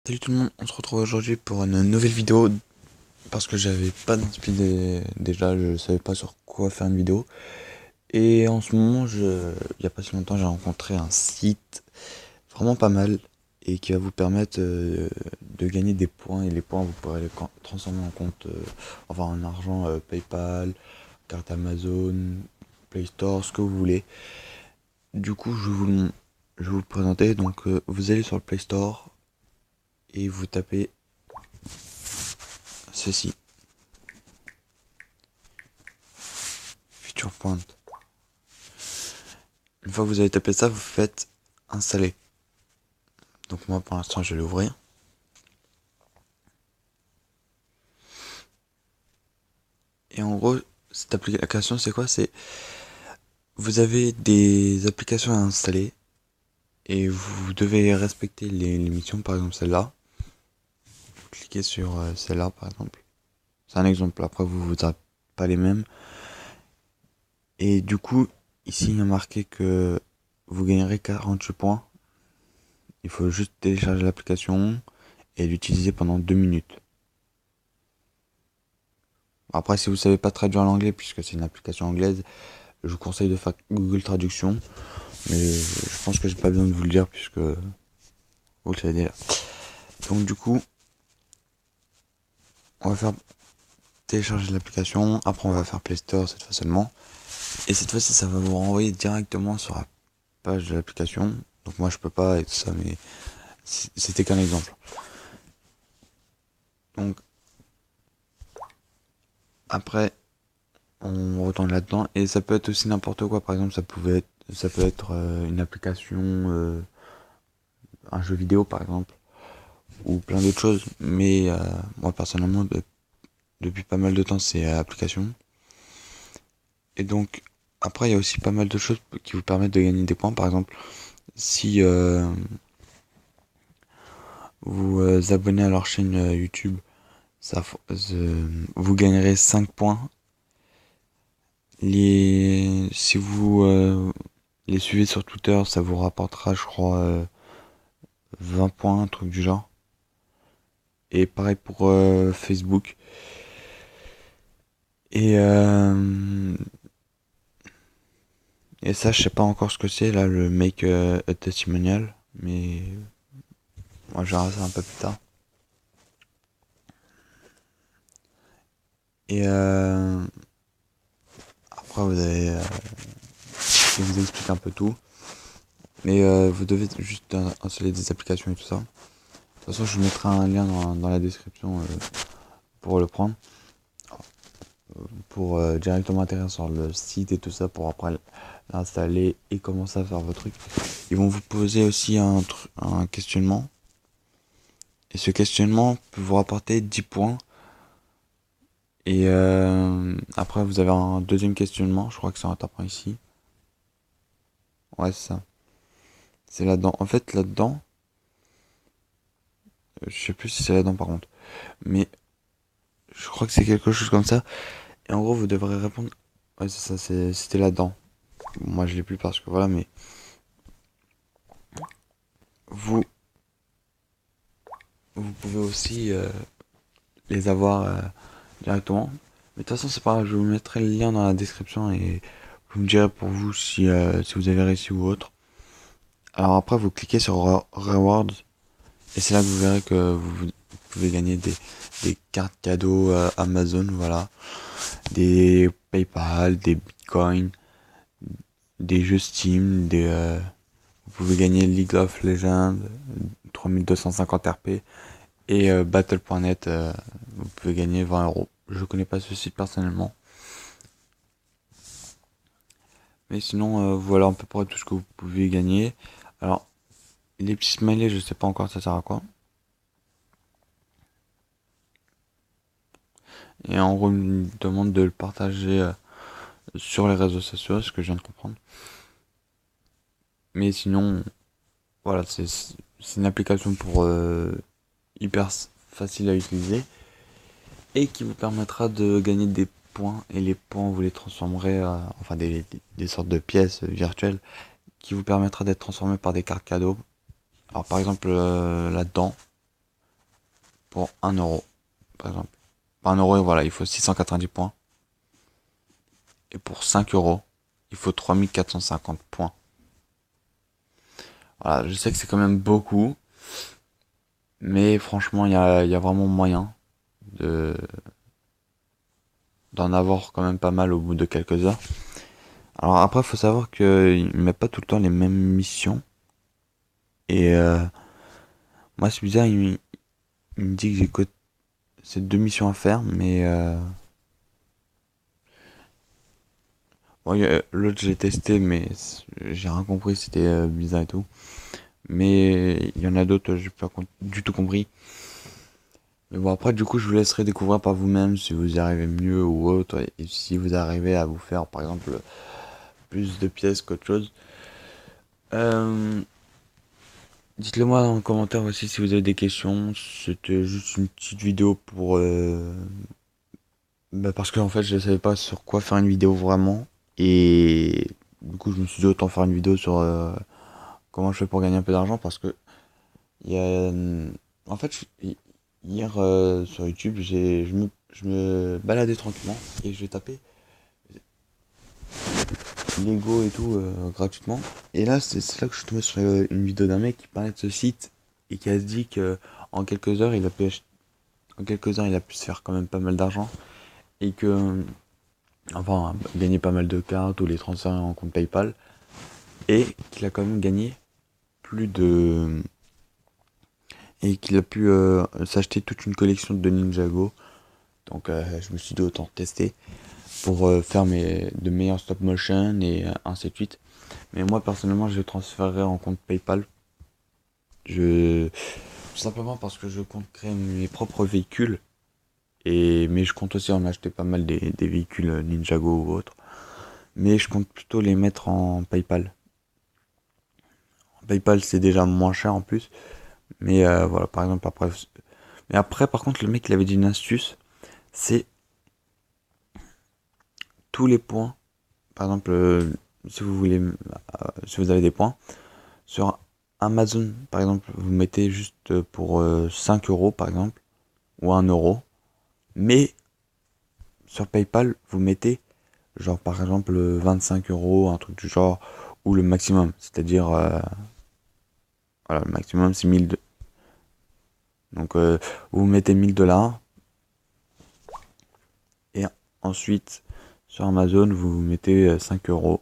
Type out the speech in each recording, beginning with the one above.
Salut tout le monde, on se retrouve aujourd'hui pour une nouvelle vidéo parce que j'avais pas d'inspi déjà, je savais pas sur quoi faire une vidéo. Et en ce moment, il y a pas si longtemps, j'ai rencontré un site vraiment pas mal et qui va vous permettre de gagner des points et les points vous pourrez les transformer en compte, enfin en argent PayPal, carte Amazon, Play Store, ce que vous voulez. Du coup, je vais vous le présenter. Donc, vous allez sur le Play Store et vous tapez ceci. Future Point. Une fois que vous avez tapé ça, vous faites installer. Donc moi pour l'instant je vais l'ouvrir. Et en gros, cette application c'est quoi? C'est vous avez des applications à installer et vous devez respecter les missions, par exemple celle-là. Vous cliquez sur celle-là par exemple. C'est un exemple, après vous n'avez pas les mêmes. Et du coup, ici il y a marqué que vous gagnerez 48 points. Il faut juste télécharger l'application et l'utiliser pendant 2 minutes. Après, si vous savez pas traduire l'anglais, puisque c'est une application anglaise, je vous conseille de faire Google Traduction. Mais je pense que j'ai pas besoin de vous le dire, puisque vous le savez déjà. Donc du coup, on va faire télécharger l'application. Après, on va faire Play Store cette fois seulement. Et cette fois-ci, ça va vous renvoyer directement sur la page de l'application. Donc moi, je peux pas et tout ça, mais c'était qu'un exemple. Donc après, on retourne là-dedans et ça peut être aussi n'importe quoi. Par exemple, ça peut être une application, un jeu vidéo par exemple, ou plein d'autres choses. Mais moi personnellement, depuis pas mal de temps, c'est application. Et donc après, il y a aussi pas mal de choses qui vous permettent de gagner des points. Par exemple, si vous abonnez à leur chaîne YouTube, vous gagnerez 5 points. Si vous les suivez sur Twitter, ça vous rapportera, je crois, 20 points, un truc du genre. Et pareil pour Facebook. Et, euh, et ça, je sais pas encore ce que c'est, là, le make a testimonial. Mais moi, je verrai ça un peu plus tard. Et après, vous avez. Je vous explique un peu tout. Mais vous devez juste installer des applications et tout ça. De toute façon, je vous mettrai un lien dans la description pour le prendre. Pour directement atterrir sur le site et tout ça pour après l'installer et commencer à faire vos trucs. Ils vont vous poser aussi un questionnement. Et ce questionnement peut vous rapporter 10 points. Et après, vous avez un deuxième questionnement. Je crois que c'est en tapant ici. Ouais, c'est ça. C'est là-dedans. En fait, là-dedans, je sais plus si c'est là-dedans par contre. Mais je crois que c'est quelque chose comme ça. Et en gros, vous devrez répondre. Ouais, c'est ça, c'était là-dedans. Moi, je l'ai plus parce que voilà, mais vous, vous pouvez aussi les avoir directement. Mais de toute façon, c'est pas grave, je vous mettrai le lien dans la description et vous me direz pour vous si vous avez réussi ou autre. Alors après, vous cliquez sur Rewards et c'est là que vous verrez que vous pouvez gagner des cartes cadeaux Amazon, voilà, des PayPal, des Bitcoins, des jeux Steam, vous pouvez gagner League of Legends, 3250 RP et Battle.net, vous pouvez gagner 20 euros. Je connais pas ce site personnellement. Mais sinon, voilà à peu près tout ce que vous pouvez gagner. Alors, les petits smileys, je sais pas encore ça sert à quoi. Et en gros, il me demande de le partager sur les réseaux sociaux, ce que je viens de comprendre. Mais sinon, voilà, c'est une application pour hyper facile à utiliser et qui vous permettra de gagner des points. Et les points, vous les transformerez, enfin des sortes de pièces virtuelles qui vous permettra d'être transformé par des cartes cadeaux. Alors par exemple là-dedans, pour 1 euro, par exemple. Pour 1 euro, voilà, il faut 690 points. Et pour 5 euros, il faut 3450 points. Voilà, je sais que c'est quand même beaucoup, mais franchement, il y a vraiment moyen de d'en avoir quand même pas mal au bout de quelques heures. Alors après, il faut savoir qu'il ne met pas tout le temps les mêmes missions. Et moi, c'est bizarre, il me dit que j'ai que ces deux missions à faire, mais bon, l'autre j'ai testé, mais j'ai rien compris, c'était bizarre et tout. Mais il y en a d'autres, j'ai pas du tout compris. Mais bon, après, du coup, je vous laisserai découvrir par vous-même si vous y arrivez mieux ou autre, et si vous arrivez à vous faire, par exemple, plus de pièces qu'autre chose. Euh, Dites-le moi dans les commentaire aussi si vous avez des questions. C'était juste une petite vidéo pour... parce que en fait, je savais pas sur quoi faire une vidéo vraiment. Et du coup, je me suis dit autant faire une vidéo sur comment je fais pour gagner un peu d'argent parce que il y a... En fait, hier sur YouTube, je me baladais tranquillement et je vais taper Lego et tout gratuitement. Et là, c'est là que je suis tombé sur une vidéo d'un mec qui parlait de ce site et qui a dit que en quelques heures, en quelques heures, il a pu se faire quand même pas mal d'argent et que, enfin, gagner pas mal de cartes ou les transférer en compte PayPal et qu'il a quand même gagné plus de et qu'il a pu s'acheter toute une collection de Ninjago. Donc, je me suis dit autant tester pour faire de meilleurs stop motion et ainsi de suite. Mais moi personnellement, je transférerai en compte PayPal. Je Tout simplement parce que je compte créer mes propres véhicules. Mais je compte aussi en acheter pas mal des véhicules Ninjago ou autres. Mais je compte plutôt les mettre en PayPal. PayPal c'est déjà moins cher en plus. Mais voilà, par exemple après. Mais après, par contre, le mec il avait dit une astuce. C'est tous les points. Par exemple, si vous voulez, si vous avez des points sur Amazon, par exemple, vous mettez juste pour 5 euros par exemple ou 1 euro. Mais sur PayPal, vous mettez genre par exemple 25 euros, un truc du genre, ou le maximum, c'est-à-dire voilà, le maximum c'est 1000. Donc vous mettez 1000 $ et ensuite sur Amazon vous mettez 5 euros.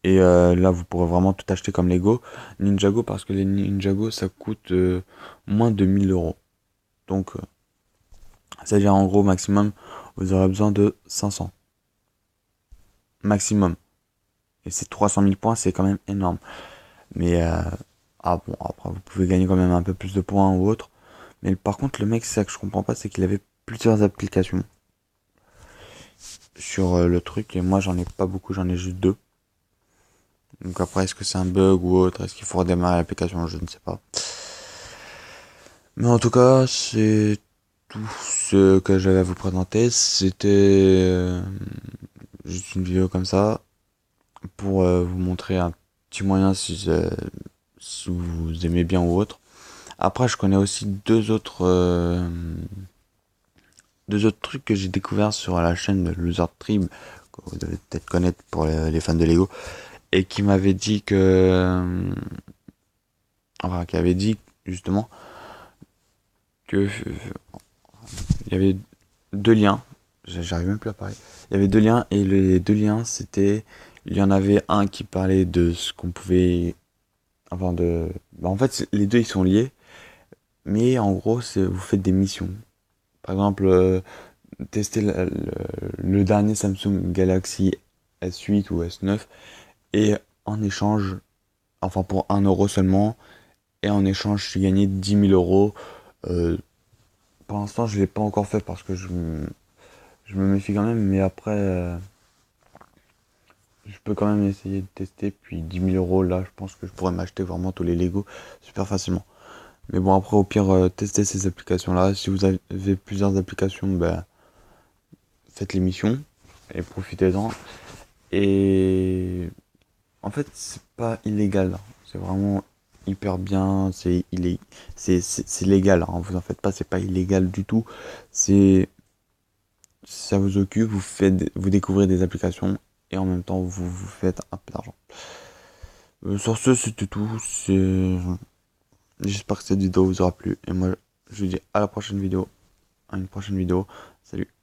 Et là vous pourrez vraiment tout acheter comme Lego. Ninjago parce que les Ninjago ça coûte moins de 1000 €. Donc c'est-à-dire en gros maximum vous aurez besoin de 500. Maximum. Et c'est 300 000 points, c'est quand même énorme. Mais ah bon, après vous pouvez gagner quand même un peu plus de points ou autre. Mais par contre, le mec, c'est ça que je comprends pas, c'est qu'il avait plusieurs applications sur le truc et moi j'en ai pas beaucoup, j'en ai juste deux. Donc après, est-ce que c'est un bug ou autre? Est-ce qu'il faut redémarrer l'application? Je ne sais pas. Mais en tout cas, c'est tout ce que j'avais à vous présenter. C'était juste une vidéo comme ça pour vous montrer un petit moyen si vous aimez bien ou autre. Après, je connais aussi deux autres trucs que j'ai découvert sur la chaîne de Loser Trib, que vous devez peut-être connaître pour les fans de Lego, et qui m'avait dit enfin, qui avait dit justement que il y avait deux liens, j'arrive même plus à parler, il y avait deux liens, et les deux liens, il y en avait un qui parlait de ce qu'on pouvait, enfin en fait, les deux ils sont liés, mais en gros, vous faites des missions. Par exemple, tester le dernier Samsung Galaxy S8 ou S9 et en échange, enfin pour 1 euro seulement, et en échange j'ai gagné 10 000 €. Euh, pour l'instant je l'ai pas encore fait parce que je me méfie quand même, mais après je peux quand même essayer de tester, puis 10 000 € là je pense que je pourrais m'acheter vraiment tous les Lego super facilement. Mais bon après au pire testez ces applications là, si vous avez plusieurs applications, ben faites les missions et profitez-en. Et en fait, c'est pas illégal, c'est vraiment hyper bien, c'est légal, hein, vous en faites pas, c'est pas illégal du tout. C'est Ça vous occupe, vous découvrez des applications et en même temps vous faites un peu d'argent. Sur ce, c'était tout. J'espère que cette vidéo vous aura plu et moi je vous dis à la prochaine vidéo, à une prochaine vidéo. Salut.